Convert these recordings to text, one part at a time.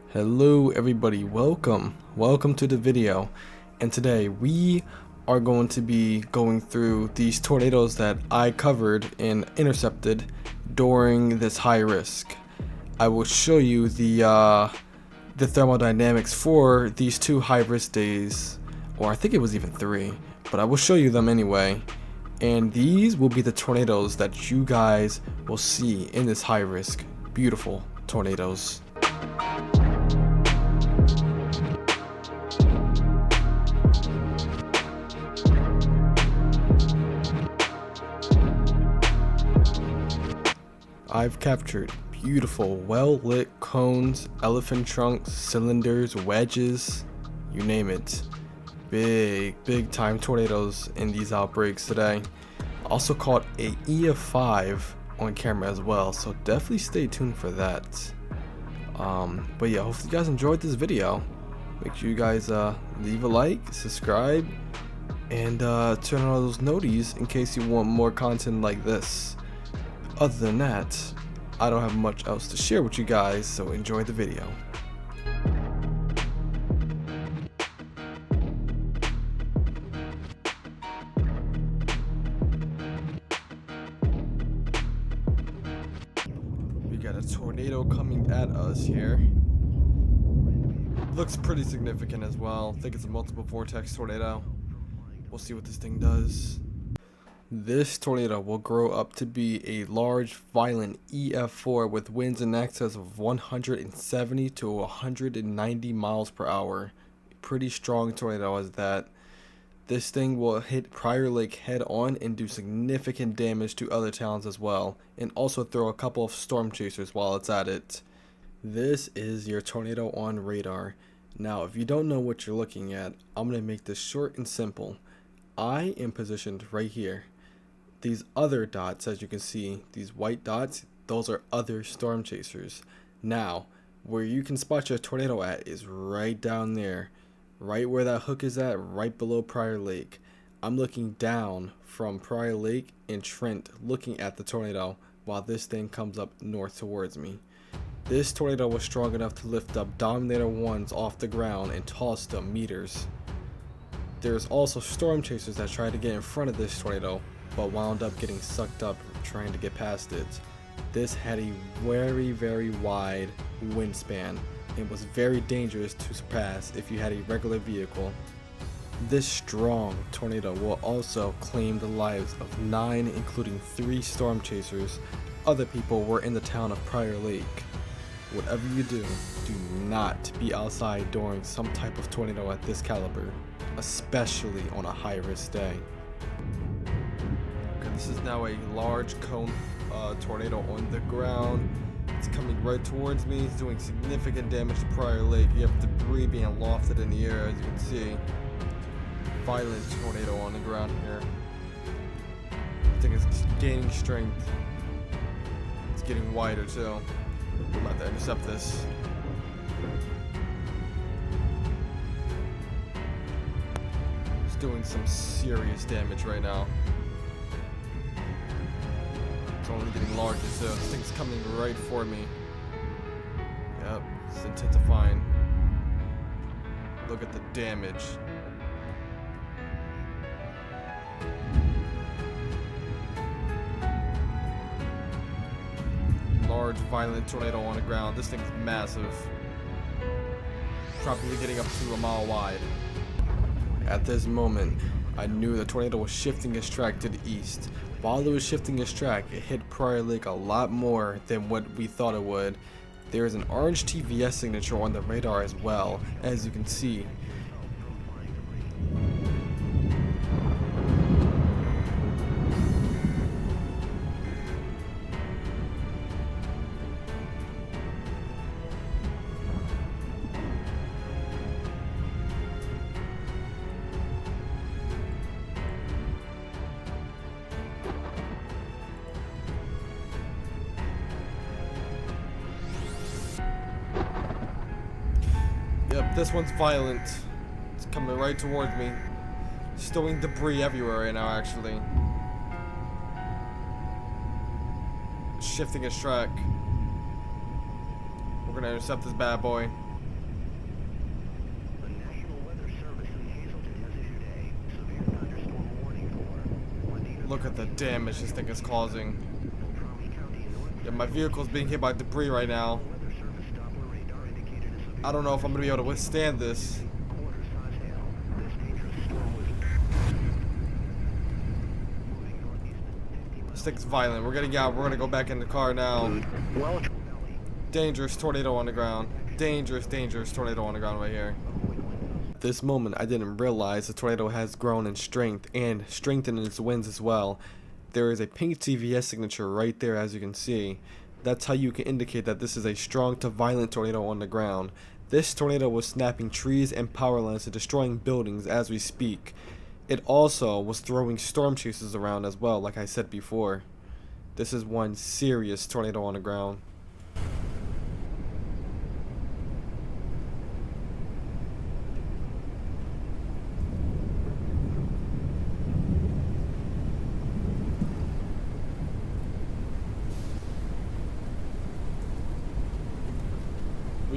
Hello everybody, welcome to the video, and today we are going to be going through these tornadoes that I covered and intercepted during this high risk. I will show you the thermodynamics for these two high risk days, or I think it was even three, but I will show you them anyway. And these will be the tornadoes that you guys will see in this high risk. Beautiful tornadoes. I've captured beautiful, well-lit cones, elephant trunks, cylinders, wedges, you name it. Big time tornadoes in these outbreaks today. Also caught a EF5 on camera as well, so definitely stay tuned for that. But yeah, hopefully you guys enjoyed this video. Make sure you guys leave a like, subscribe, and turn on all those noties in case you want more content like this. Other than that, I don't have much else to share with you guys, so enjoy the video. We got a tornado coming at us here. Looks pretty significant as well. I think it's a multiple vortex tornado. We'll see what this thing does. This tornado will grow up to be a large, violent EF4 with winds in excess of 170 to 190 miles per hour. Pretty strong tornado as that. This thing will hit Prior Lake head on and do significant damage to other towns as well, and also throw a couple of storm chasers while it's at it. This is your tornado on radar. Now, if you don't know what you're looking at, I'm going to make this short and simple. I am positioned right here. These other dots, as you can see, these white dots, those are other storm chasers. Now, where you can spot your tornado at is right down there. Right where that hook is at, right below Prior Lake. I'm looking down from Prior Lake and Trent, looking at the tornado while this thing comes up north towards me. This tornado was strong enough to lift up Dominator 1s off the ground and toss them meters. There's also storm chasers that tried to get in front of this tornado, but wound up getting sucked up trying to get past it. This had a very wide wingspan and was very dangerous to pass if you had a regular vehicle. This strong tornado will also claim the lives of 9, including 3 storm chasers. Other people were in the town of Prior Lake. Whatever you do not be outside during some type of tornado at this caliber, especially on a high risk day. Okay, this is now a large cone tornado on the ground. It's coming right towards me. It's doing significant damage to Prior Lake. You have debris being lofted in the air, as you can see. Violent tornado on the ground here. I think it's gaining strength. It's getting wider too. I'm about to intercept this. It's doing some serious damage right now. It's only getting larger, so this thing's coming right for me. Yep, it's intensifying. Look at the damage. Large, violent tornado on the ground. This thing's massive. Probably getting up to a mile wide. At this moment, I knew the tornado was shifting its track to the east. While it was shifting its track, it hit Prior Lake a lot more than what we thought it would. There is an orange TVS signature on the radar as well, as you can see. Yep, this one's violent. It's coming right towards me. Stowing debris everywhere right now, actually. Shifting its track. We're We're gonna intercept this bad boy. The National Weather Service in Hazleton has issued a severe thunderstorm warning for Look at the damage this thing is causing. Beltrami County in North. Yeah, my vehicle's being hit by debris right now. Weather Service Doppler radar indicated a severe I don't know if I'm gonna be able to withstand this. quarter-size hail. This dangerous storm was moving northeast at 50 miles. This thing's violent. We're getting out. We're gonna go back in the car now. Well, Dangerous tornado on the ground. Dangerous tornado on the ground right here. At this moment, I didn't realize the tornado has grown in strength and strengthened in its winds as well. There is a pink TVS signature right there, as you can see. That's how you can indicate that this is a strong to violent tornado on the ground. This tornado was snapping trees and power lines and destroying buildings as we speak. It also was throwing storm chasers around as well, like I said before. This is one serious tornado on the ground.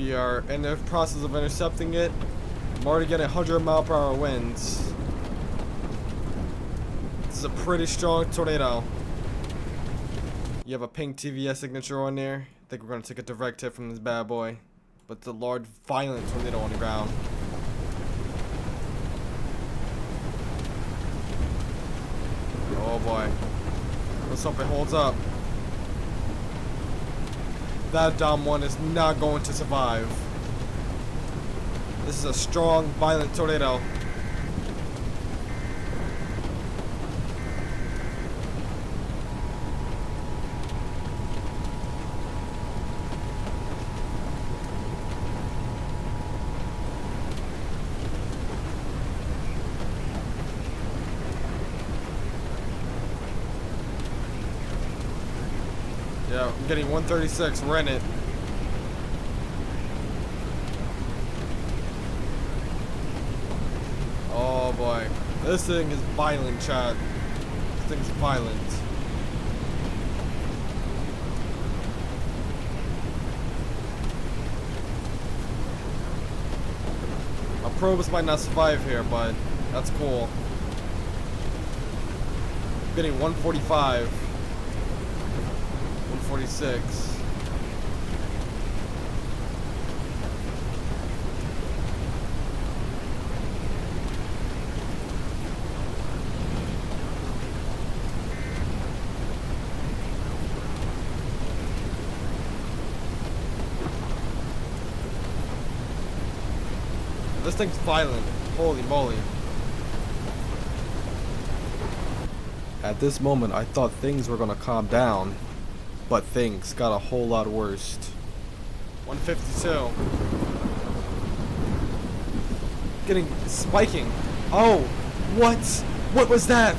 We are in the process of intercepting it. I'm already getting 100-mile-per-hour winds. This is a pretty strong tornado. You have a pink TVS signature on there. I think we're going to take a direct hit from this bad boy. But it's a large, violent tornado on the ground. Oh boy. Let's hope it holds up. That dumb one is not going to survive. This is a strong, violent tornado. Yeah, I'm getting 136. We're in it. Oh boy. This thing is violent, chat. This thing's violent. Our probes might not survive here, but that's cool. I'm getting 145. 146. This thing's violent. Holy moly. At this moment, I thought things were gonna calm down. But things got a whole lot worse. 152. Spiking. Oh, what? What was that?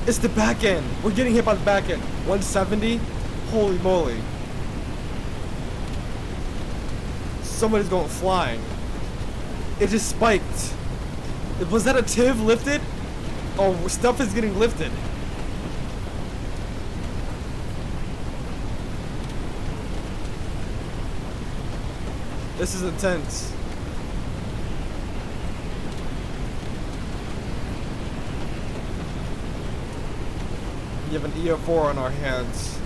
It's the back end. We're getting hit by the back end. 170? Holy moly. Somebody's going flying. It just spiked. Was that a TIV lifted? Oh, stuff is getting lifted. This is intense. You have an EF4 on our hands.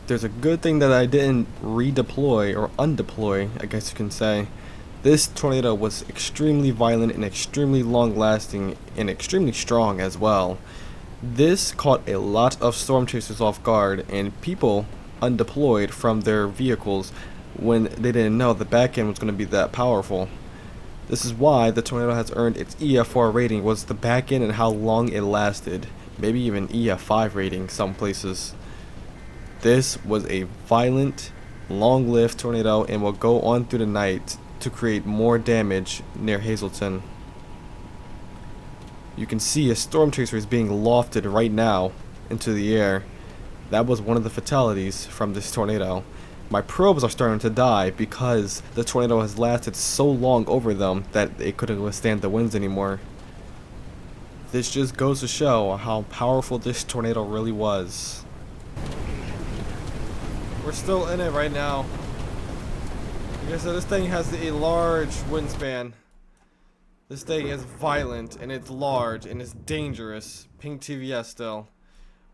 There's a good thing that I didn't redeploy or undeploy, I guess you can say. This tornado was extremely violent and extremely long lasting and extremely strong as well. This caught a lot of storm chasers off guard and people undeployed from their vehicles when they didn't know the back end was going to be that powerful. This is why the tornado has earned its EF4 rating, was the back end and how long it lasted. Maybe even EF5 rating some places. This was a violent, long-lived tornado and will go on through the night to create more damage near Hazleton. You can see a storm chaser is being lofted right now into the air. That was one of the fatalities from this tornado. My probes are starting to die because the tornado has lasted so long over them that they couldn't withstand the winds anymore. This just goes to show how powerful this tornado really was. We're still in it right now. Like I said, this thing has a large wingspan. This thing is violent, and it's large, and it's dangerous. Pink TVS still.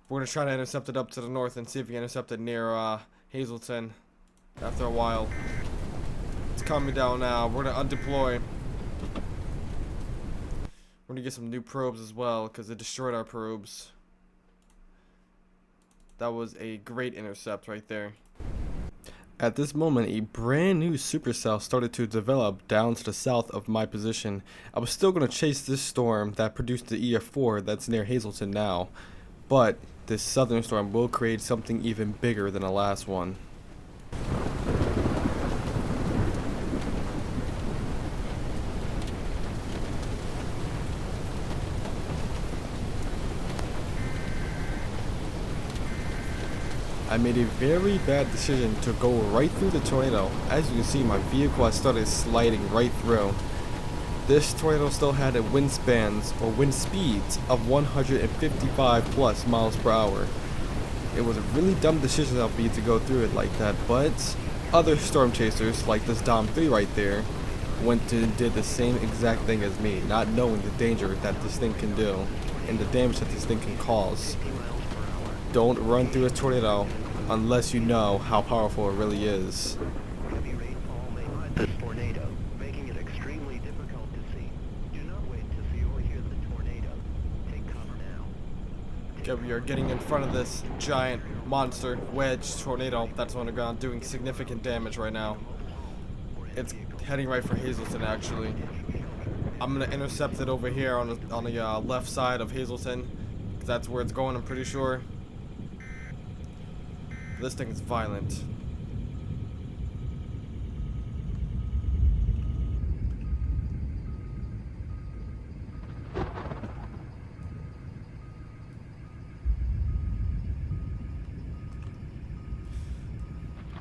We're gonna try to intercept it up to the north and see if we can intercept it near Hazleton after a while. It's coming down now. We're gonna undeploy. We're gonna get some new probes as well, because it destroyed our probes. That was a great intercept right there. At this moment, a brand new supercell started to develop down to the south of my position. I was still going to chase this storm that produced the EF4 that's near Hazleton now, but this southern storm will create something even bigger than the last one. I made a very bad decision to go right through the tornado. As you can see, my vehicle has started sliding right through. This tornado still had a wind spans or wind speeds of 155 plus miles per hour. It was a really dumb decision of me to go through it like that, but other storm chasers like this Dom 3 right there went and did the same exact thing as me, not knowing the danger that this thing can do and the damage that this thing can cause. Don't run through a tornado unless you know how powerful it really is. Heavy rainfall may hide this tornado, making it extremely difficult to see. Do not wait to see or hear the tornado. Take cover now. Okay, we are getting in front of this giant monster wedge tornado that's on the ground doing significant damage right now. It's heading right for Hazleton actually. I'm gonna intercept it over here on the left side of Hazleton, 'cause that's where it's going, I'm pretty sure. This thing is violent.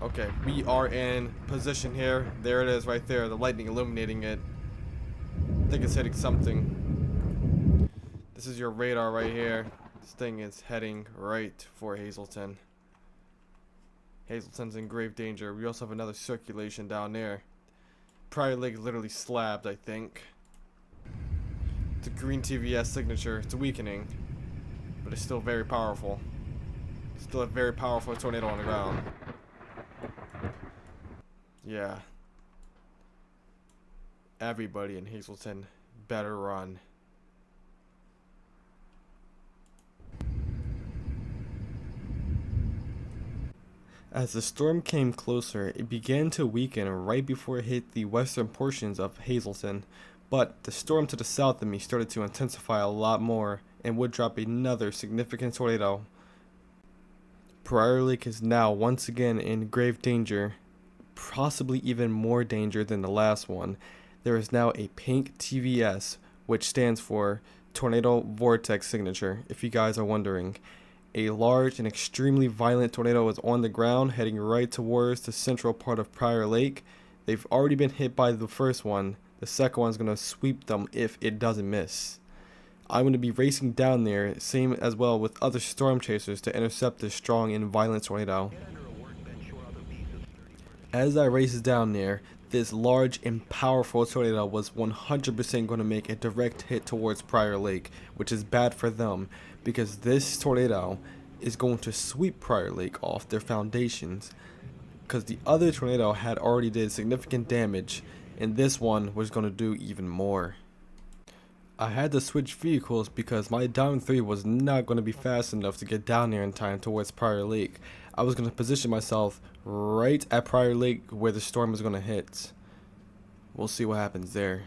Okay, we are in position here. There it is right there, the lightning illuminating it. I think it's hitting something. This is your radar right here. This thing is heading right for Hazleton. Hazleton's in grave danger. We also have another circulation down there. Pryor Lake literally slabbed, I think. It's a green TVS signature. It's weakening, but it's still very powerful. Still a very powerful tornado on the ground. Yeah. Everybody in Hazleton better run. As the storm came closer, it began to weaken right before it hit the western portions of Hazleton, but the storm to the south of me started to intensify a lot more and would drop another significant tornado. Pryor Lake is now once again in grave danger, possibly even more danger than the last one. There is now a pink TVS, which stands for Tornado Vortex Signature, if you guys are wondering. A large and extremely violent tornado is on the ground, heading right towards the central part of Pryor Lake. They've already been hit by the first one. The second one's going to sweep them if it doesn't miss. I'm going to be racing down there, same as well with other storm chasers, to intercept this strong and violent tornado. As I race down there, this large and powerful tornado was 100% going to make a direct hit towards Pryor Lake, which is bad for them, because this tornado is going to sweep Pryor Lake off their foundations, because the other tornado had already did significant damage, and this one was going to do even more. I had to switch vehicles because my Down 3 was not going to be fast enough to get down there in time towards Pryor Lake. I was going to position myself right at Pryor Lake where the storm is going to hit. We'll see what happens there.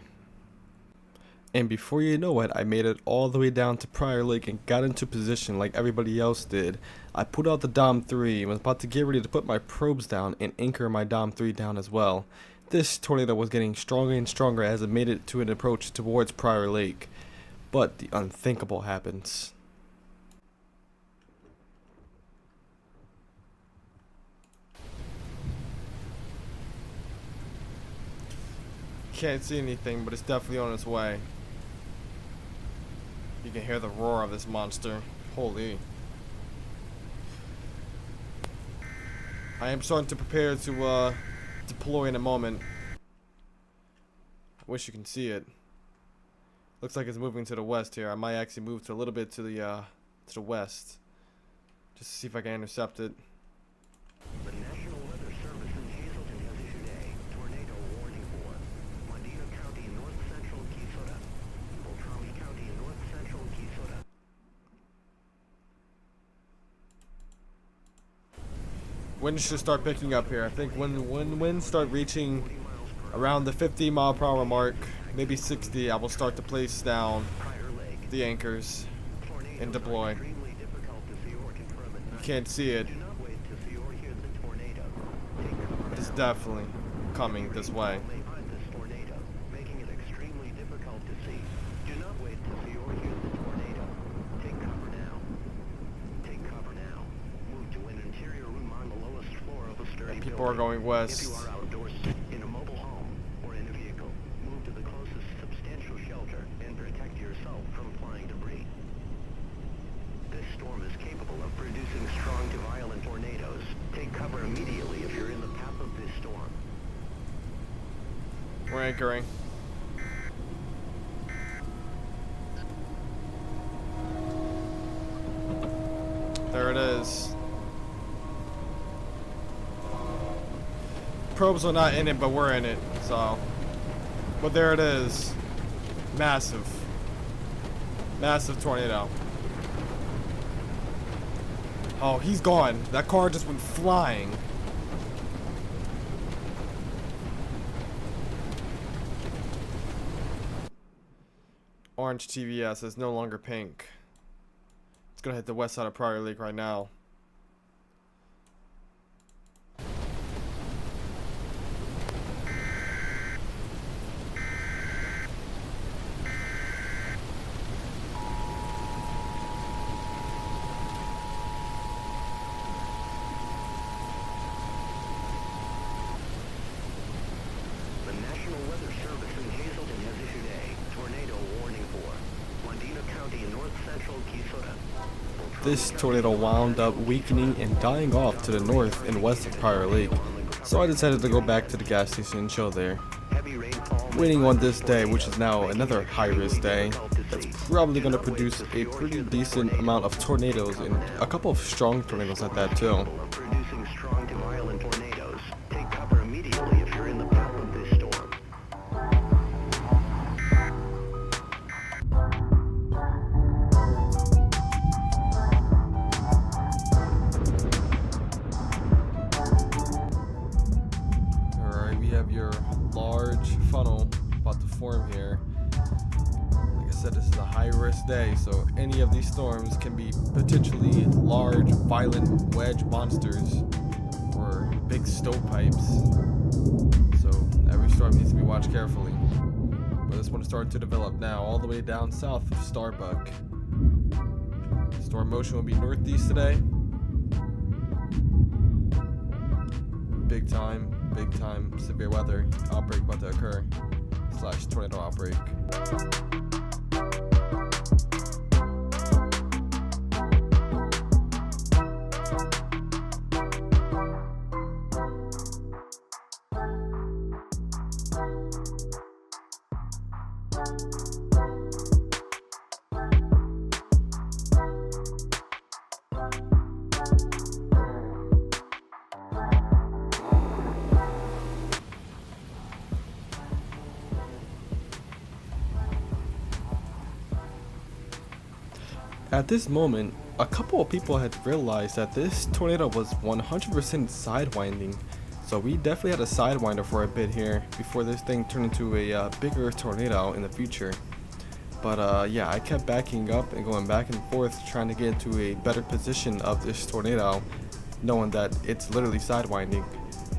And before you know it, I made it all the way down to Pryor Lake and got into position like everybody else did. I put out the Dom 3 and was about to get ready to put my probes down and anchor my Dom 3 down as well. This tornado was getting stronger and stronger as it made it to an approach towards Pryor Lake. But the unthinkable happens. Can't see anything, but it's definitely on its way. You can hear the roar of this monster. Holy. I am starting to prepare to deploy in a moment. I wish you can see it. Looks like it's moving to the west here. I might actually move to a little bit to the west, just to see if I can intercept it. The National Weather Service in Hazleton has issued a tornado warning for Medina County, north central Quezada, Beltrami County, north central Quezada. Winds should start picking up here. I think when winds start reaching around the 50-mile-per-hour mark, maybe 60, I will start to place down the anchors and deploy. You can't see it. It's definitely coming this way. Making it extremely difficult to see. Do not wait to see or hear the tornado. Take cover now. Take cover now. Move to an interior room on the lowest floor of a sturdy People are going If west. you are outdoors, in a mobile home, or in a vehicle, move to the closest substantial shelter and protect yourself from flying debris. This storm is capable of producing strong to violent tornadoes. Take cover immediately if you're in the path of this storm. We're anchoring. There it is. Probes are not in it, but we're in it. So, but there it is. Massive. Massive tornado. Oh, he's gone. That car just went flying. Orange TVS is no longer pink. It's gonna hit the west side of Prior Lake right now. The National Weather Service in Hazleton has issued a tornado warning for Medina County, north central Quezada. This tornado wound up weakening and dying off to the north and west of Prior Lake, so I decided to go back to the gas station and chill there. Heavy rainfall Waiting on this day, which is now another high-risk day, that's probably going to produce a pretty decent amount of tornadoes and a couple of strong tornadoes at that too. of producing strong to violent tornadoes. Take cover immediately if you're in the path of this storm. Alright, we have your large funnel about to form here. Like I said, this is a high-risk day, so any of these storms can be potentially large, violent wedge monsters or big stovepipes. So every storm needs to be watched carefully. But this one started to develop now, all the way down south of Starbuck. Storm motion will be northeast today. Big time, severe weather outbreak about to occur, / tornado outbreak. At this moment, a couple of people had realized that this tornado was 100% sidewinding, so we definitely had a sidewinder for a bit here before this thing turned into a bigger tornado in the future. But yeah, I kept backing up and going back and forth trying to get into a better position of this tornado, knowing that it's literally sidewinding.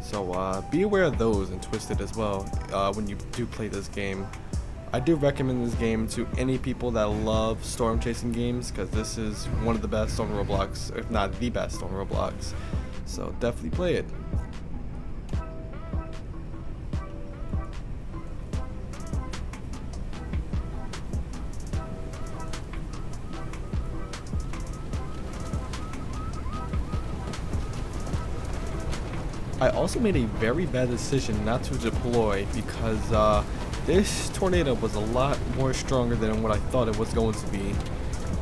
So be aware of those and Twisted as well when you do play this game. I do recommend this game to any people that love storm chasing games, because this is one of the best on Roblox, if not the best on Roblox. So definitely play it. I also made a very bad decision not to deploy because this tornado was a lot more stronger than what I thought it was going to be.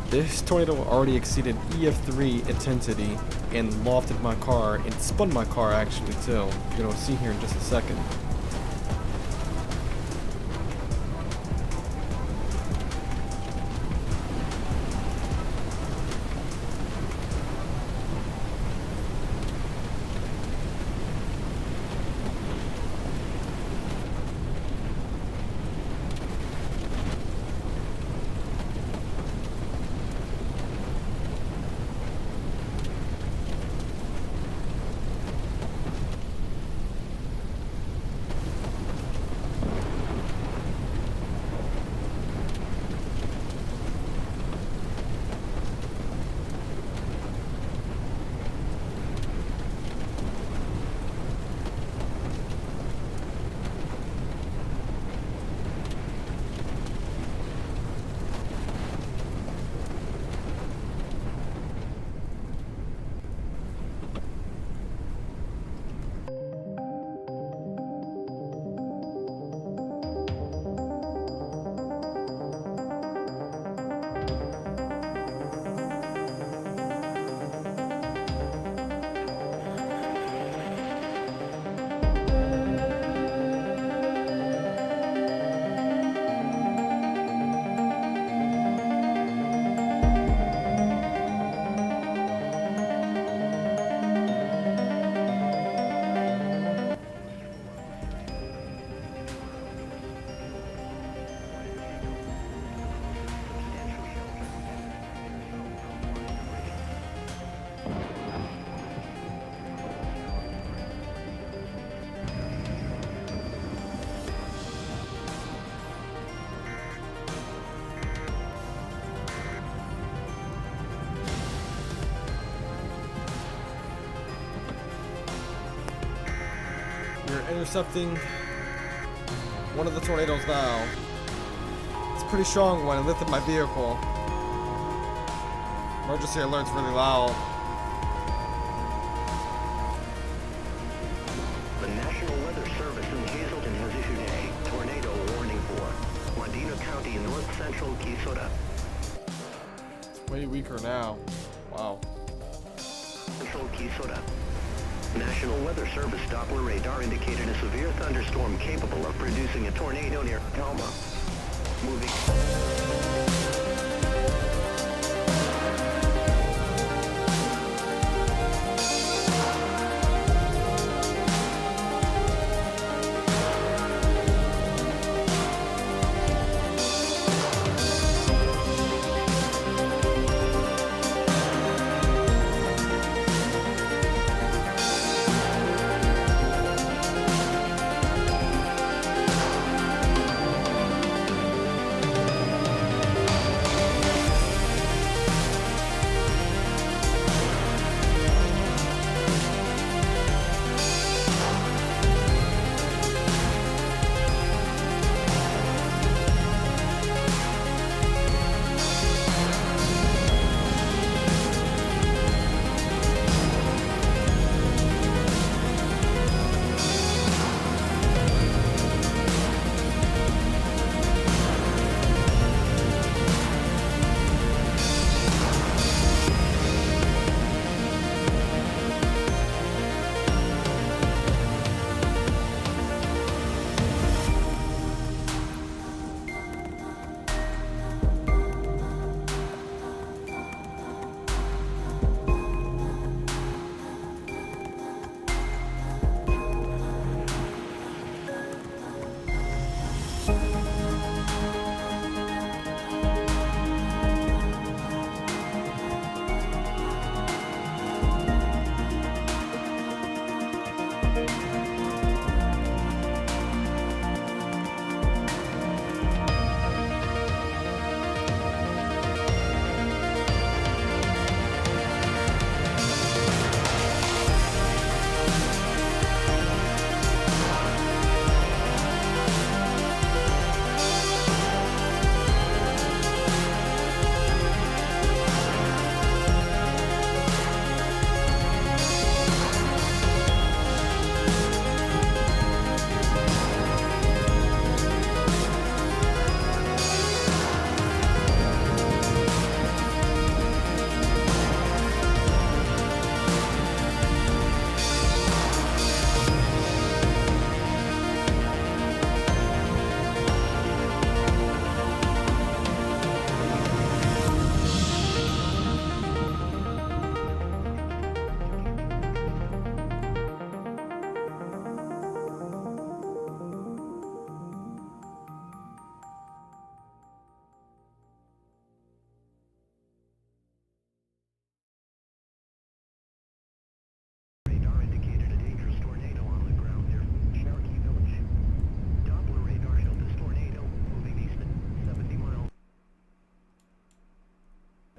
This tornado already exceeded EF3 intensity and lofted my car and spun my car actually too. You're gonna see here in just a second. We're intercepting one of the tornadoes now. It's a pretty strong one. It lifted my vehicle. Emergency alert's really loud. The National Weather Service in Hazleton has issued a tornado warning for Medina County in north central Quezada. It's way weaker now. Wow. Central Quezada. National Weather Service Doppler radar indicated a severe thunderstorm capable of producing a tornado near Palma. Moving.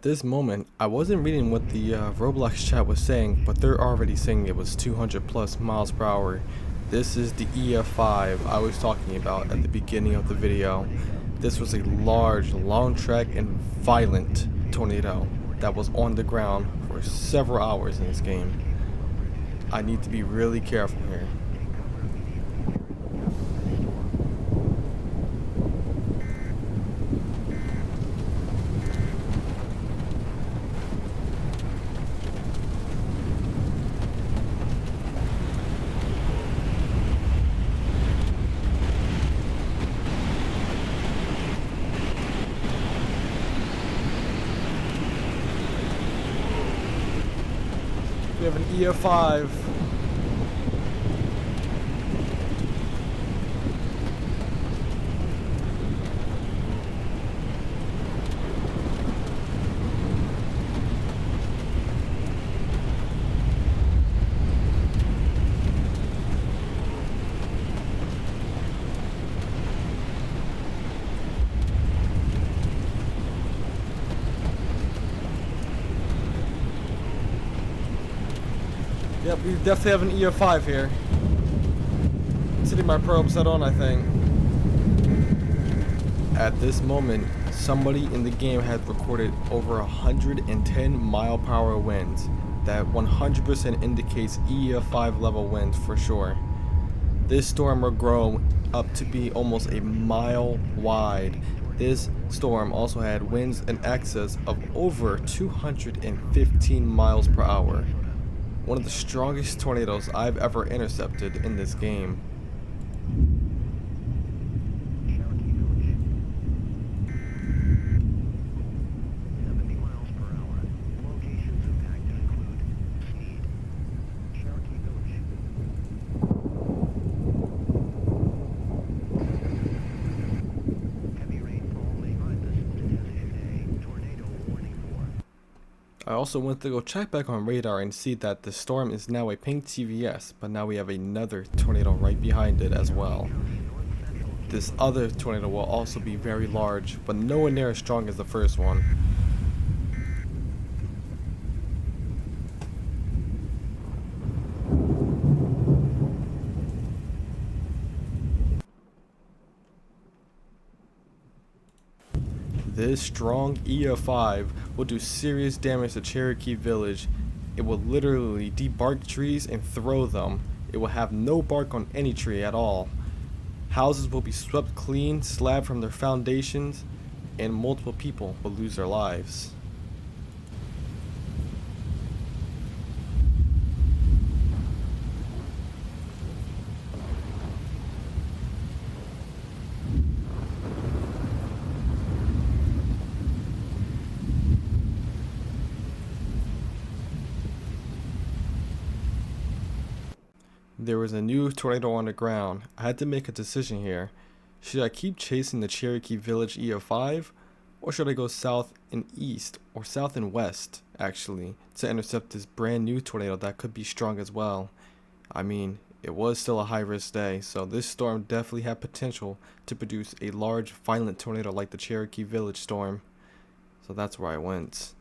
This moment, I wasn't reading what the Roblox chat was saying, but they're already saying it was 200 plus miles per hour. This is the EF5 I was talking about at the beginning of the video. This was a large, long track and violent tornado that was on the ground for several hours in this game. I need to be really careful here. We have an EF5. Yep, we definitely have an EF5 here. Sitting my probe set on, I think. At this moment, somebody in the game had recorded over 110 mile-per-hour winds. That 100% indicates EF5 level winds for sure. This storm will grow up to be almost a mile wide. This storm also had winds in excess of over 215 miles per hour. One of the strongest tornadoes I've ever intercepted in this game. I also went to go check back on radar and see that the storm is now a pink TVS, but now we have another tornado right behind it as well. This other tornado will also be very large, but nowhere near as strong as the first one. This strong EF5 will do serious damage to Cherokee Village. It will literally debark trees and throw them. It will have no bark on any tree at all. Houses will be swept clean, slabbed from their foundations, and multiple people will lose their lives. There was a new tornado on the ground. I had to make a decision here. Should I keep chasing the Cherokee Village EF5, or should I go south and east, or south and west, actually, to intercept this brand new tornado that could be strong as well? I mean, it was still a high risk day, so this storm definitely had potential to produce a large, violent tornado like the Cherokee Village storm. So that's where I went.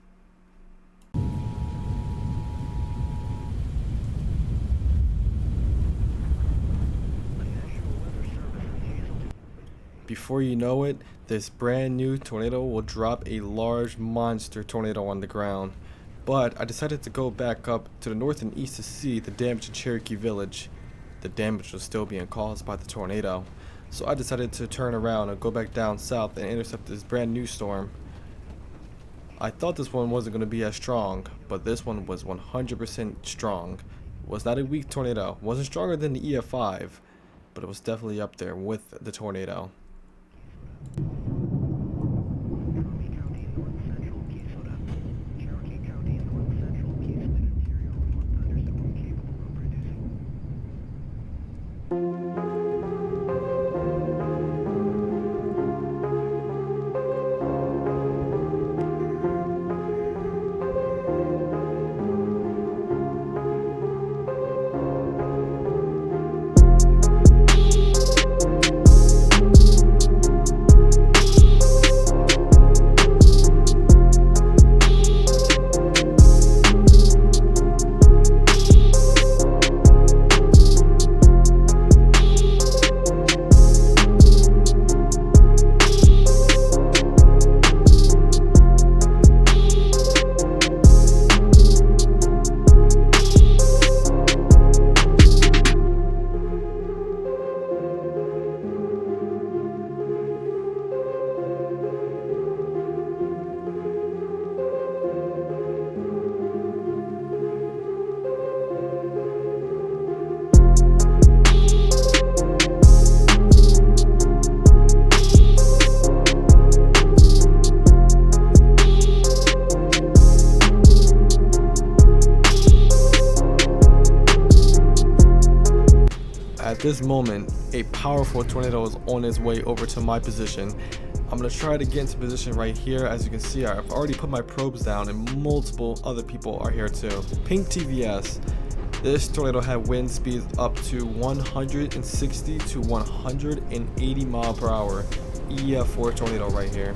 Before you know it, this brand new tornado will drop a large monster tornado on the ground. But I decided to go back up to the north and east to see the damage in Cherokee Village. The damage was still being caused by the tornado. So I decided to turn around and go back down south and intercept this brand new storm. I thought this one wasn't going to be as strong, but this one was 100% strong. It was not a weak tornado. It wasn't stronger than the EF5, but it was definitely up there with the tornado. At this moment, a powerful tornado is on its way over to my position. I'm going to try to get into position right here. As you can see, I've already put my probes down and multiple other people are here too. Pink TVS. This tornado had wind speeds up to 160 to 180 mile per hour. EF4 tornado right here.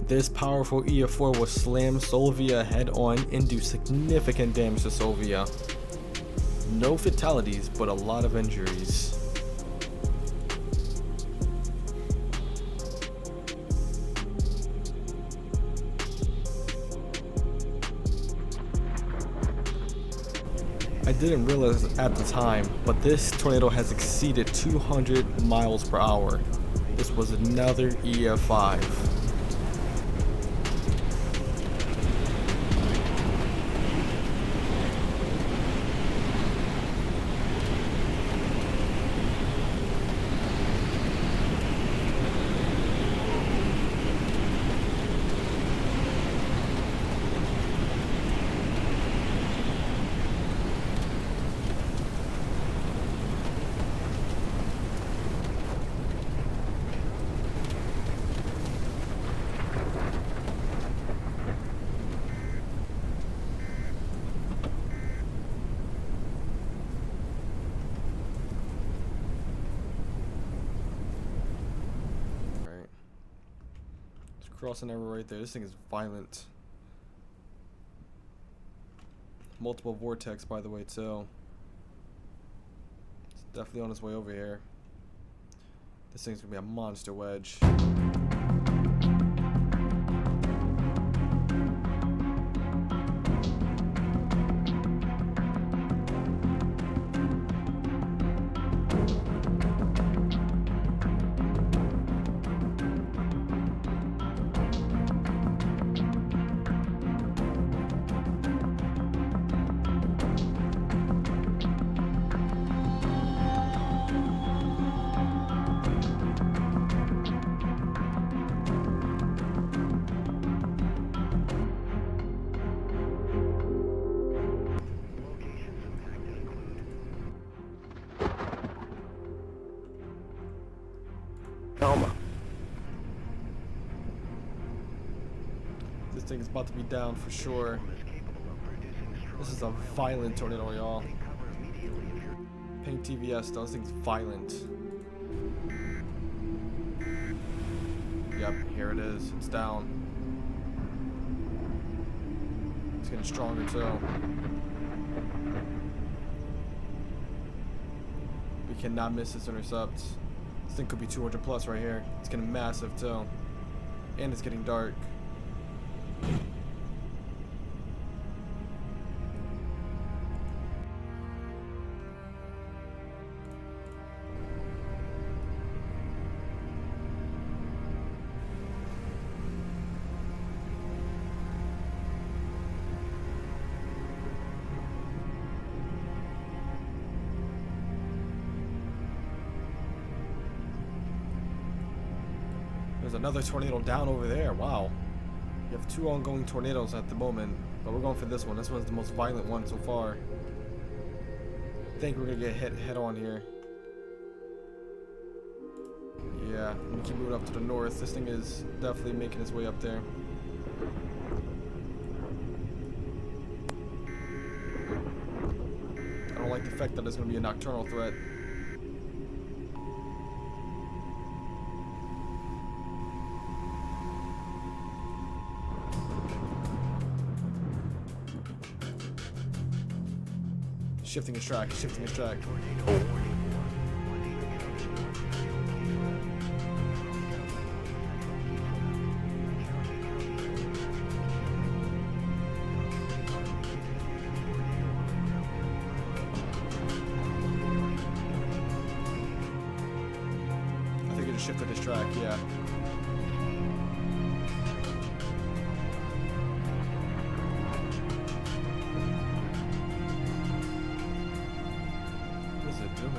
This powerful EF4 will slam Solvia head on and do significant damage to Solvia. No fatalities, but a lot of injuries. I didn't realize at the time, but this tornado has exceeded 200 miles per hour. This was another EF5. Crossing over right there. This thing is violent. Multiple vortex, by the way, too. It's definitely on its way over here. This thing's gonna be a monster wedge. This thing is about to be down for sure. This is a violent tornado, y'all. Pink TVS, those things violent. Yep, here it is. It's down. It's getting stronger too. We cannot miss this intercept. This thing could be 200 plus right here. It's getting massive too. And it's getting dark. There's another tornado down over there. Wow. You have two ongoing tornadoes at the moment, but we're going for this one. This one's the most violent one so far. I think we're gonna get hit head on here. Yeah, I'm gonna keep moving up to the north. This thing is definitely making its way up there. I don't like the fact that it's gonna be a nocturnal threat. Shifting his track, shifting his track. I think it just shifted his track, yeah. What is it doing?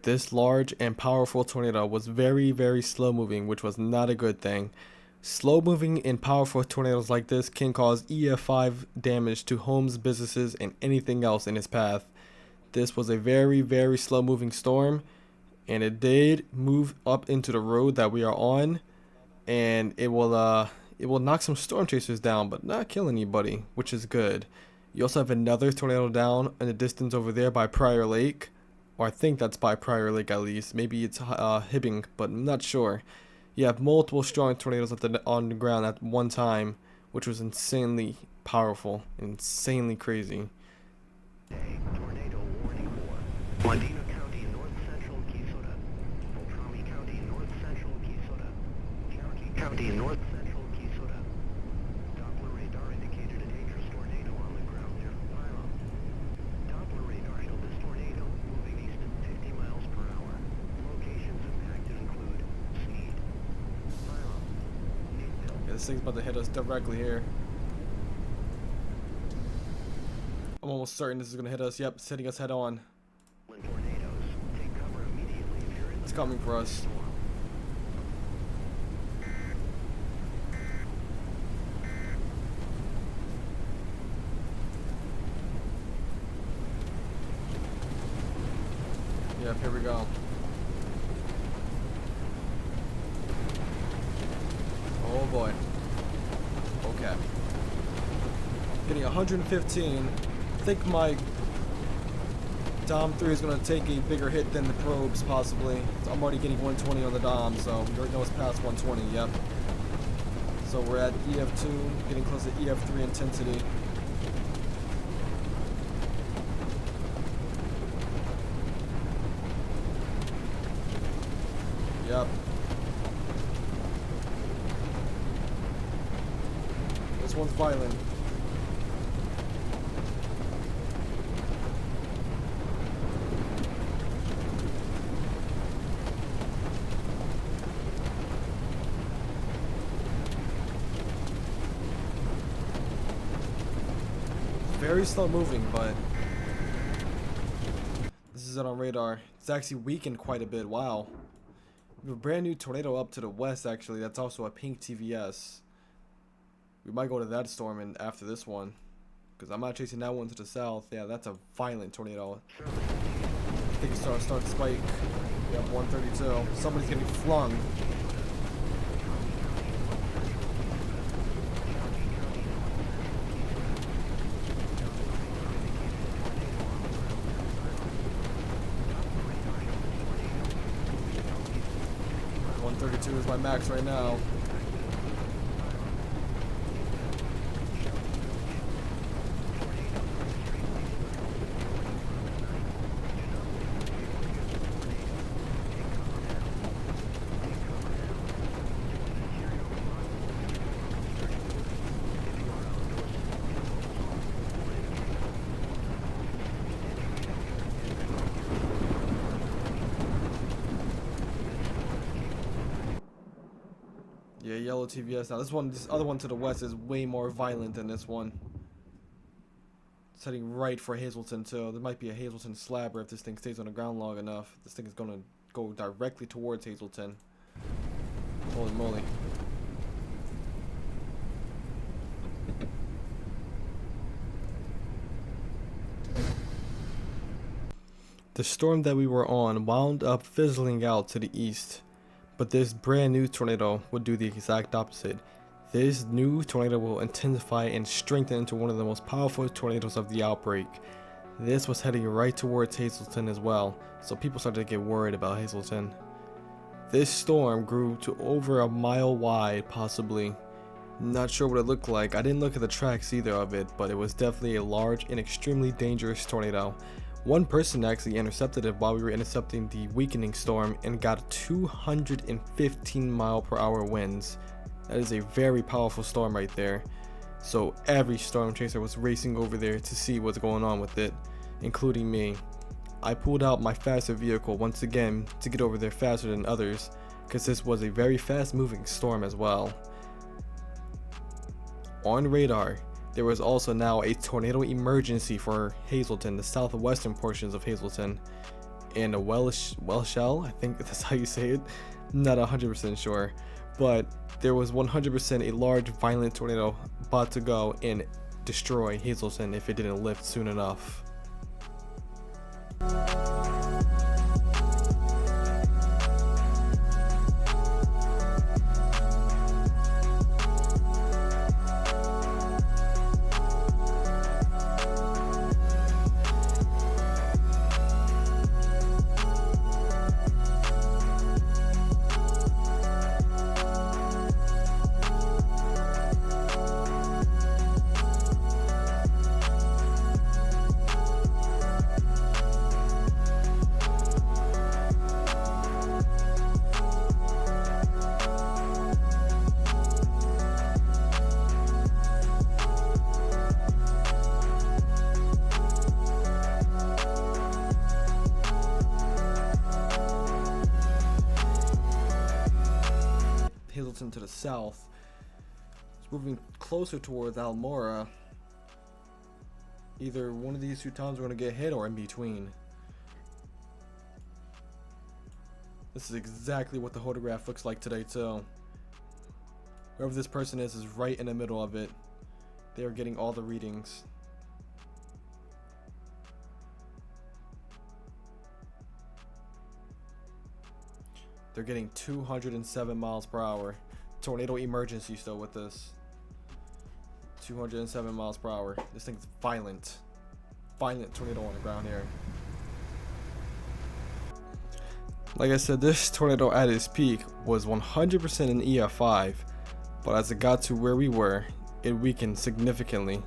This large and powerful tornado was very, very slow moving, which was not a good thing. Slow moving and powerful tornadoes like this can cause EF5 damage to homes, businesses, and anything else in its path. This was a very, very slow moving storm, and it did move up into the road that we are on, and it will knock some storm chasers down, but not kill anybody, which is good. You also have another tornado down in the distance over there by Prior Lake, or I think that's by Prior Lake at least. Maybe it's Hibbing, but I'm not sure. You have multiple strong tornadoes on the ground at one time, which was insanely powerful and insanely crazy. Tornado warning for Medina County, north central Kisota, Beltrami County, north central Kisota, Cherokee County, north central Kisota. Doppler radar indicated a dangerous tornado on the ground near Philo. Doppler radar showed this tornado moving east at 50 miles per hour. Locations impacted include Sneed, Philo, Needville. Yeah, this thing's about to hit us directly here. I'm almost certain this is going to hit us. Yep, it's hitting us head on. Tornadoes. Take cover immediately if you're in the It's coming for us. storm. Yep, here we go. Oh boy. Okay. Getting 115. I think my Dom 3 is going to take a bigger hit than the probes, possibly. I'm already getting 120 on the Dom, so we already know it's past 120, yep. So we're at EF2, getting close to EF3 intensity. Yep. This one's violent. Very slow moving, but this is it on radar. It's actually weakened quite a bit. Wow. We have a brand new tornado up to the west, actually. That's also a pink TVS. We might go to that storm and after this one, because I'm not chasing that one to the south. Yeah, that's a violent tornado. I think it's starting to spike. Yep, 132. Somebody's getting flung. Is my max right now. Yeah, yellow TVS. Now this other one to the west is way more violent than this one. It's heading right for Hazleton too. There might be a Hazleton slabber if this thing stays on the ground long enough. This thing is gonna go directly towards Hazleton. Holy moly. The storm that we were on wound up fizzling out to the east. But this brand new tornado would do the exact opposite. This new tornado will intensify and strengthen into one of the most powerful tornadoes of the outbreak. This was heading right towards Hazleton as well, so people started to get worried about Hazleton. This storm grew to over a mile wide, possibly. Not sure what it looked like. I didn't look at the tracks either of it, but it was definitely a large and extremely dangerous tornado. One person actually intercepted it while we were intercepting the weakening storm and got 215 mile per hour winds. That is a very powerful storm right there. So every storm chaser was racing over there to see what's going on with it, including me. I pulled out my faster vehicle once again to get over there faster than others, because this was a very fast moving storm as well. On radar, there was also now a tornado emergency for Hazleton, the southwestern portions of Hazleton, and a Welshell, I think that's how you say it, not 100% sure, but there was 100% a large violent tornado about to go and destroy Hazleton if it didn't lift soon enough. Hazleton to the south. It's moving closer towards Almora. Either one of these two towns are going to get hit or in between. This is exactly what the photograph looks like today too. Whoever this person is right in the middle of it. They are getting all the readings. They're getting 207 miles per hour. Tornado emergency still with this. 207 miles per hour. This thing's violent. Violent tornado on the ground here. Like I said, this tornado at its peak was 100% an EF5, but as it got to where we were, it weakened significantly.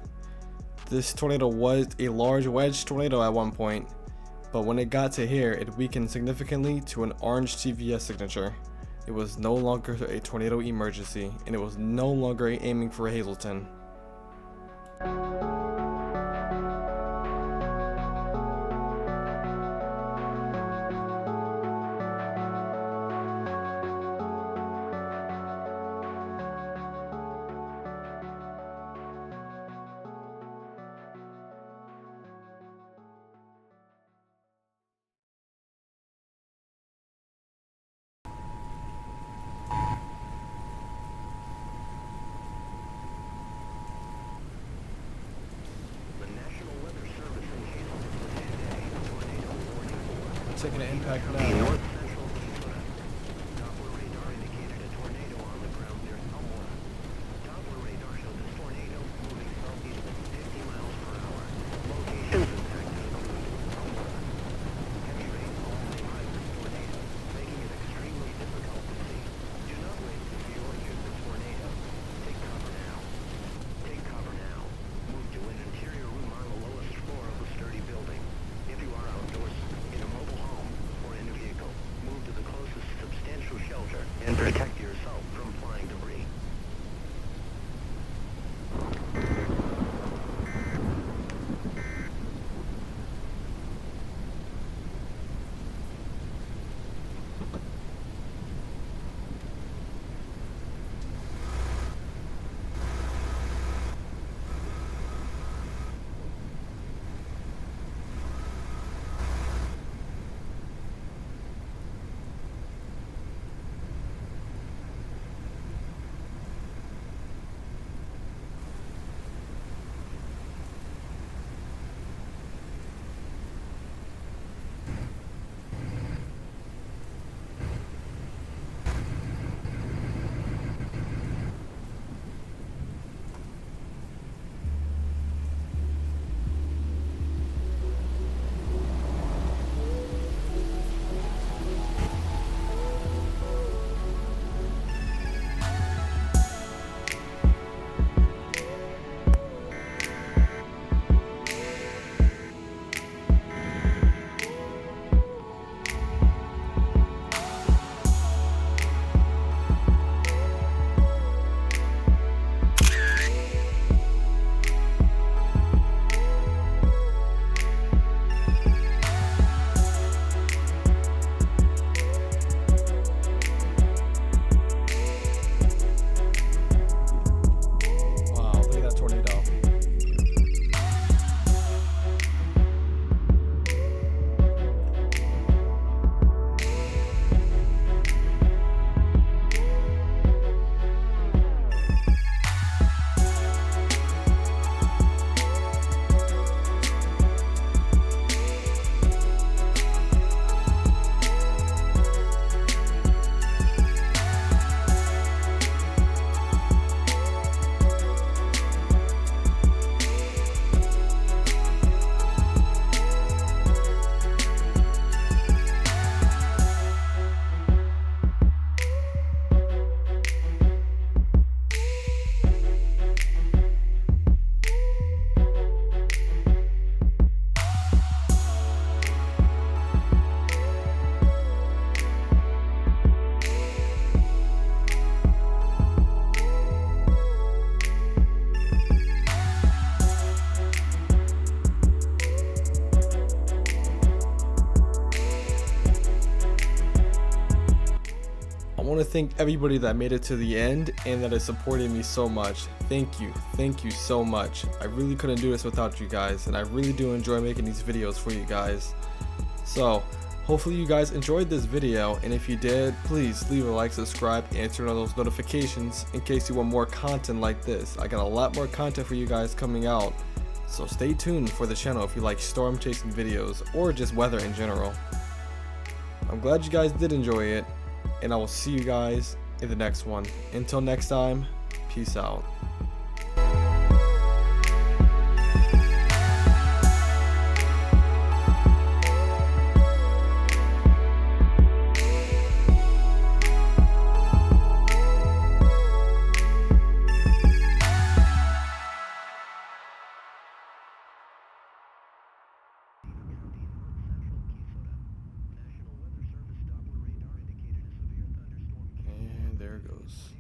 This tornado was a large wedge tornado at one point, but when it got to here, it weakened significantly to an orange CVS signature. It was no longer a tornado emergency, and it was no longer aiming for Hazleton. Taking an impact now. North central Minnesota. Doppler radar indicated a tornado on the ground near Elmore. Doppler radar showed this tornado moving southeast at 50 miles per hour. Locations impacted include Elmore. Heavy rainfall may hide this tornado, making it extremely difficult to see. Do not wait to see or hear the tornado. Take cover now. Take cover now. Move to an interior room on the lowest floor of a sturdy building. If you are outdoors, in a mobile home, or in a vehicle, to thank everybody that made it to the end and that has supported me so much. Thank you so much. I really couldn't do this without you guys, and I really do enjoy making these videos for you guys. So hopefully you guys enjoyed this video, and if you did, please leave a like, subscribe, and turn on those notifications in case you want more content like this. I got a lot more content for you guys coming out, so stay tuned for the channel if you like storm chasing videos or just weather in general. I'm glad you guys did enjoy it, and I will see you guys in the next one. Until next time, peace out. And there it goes.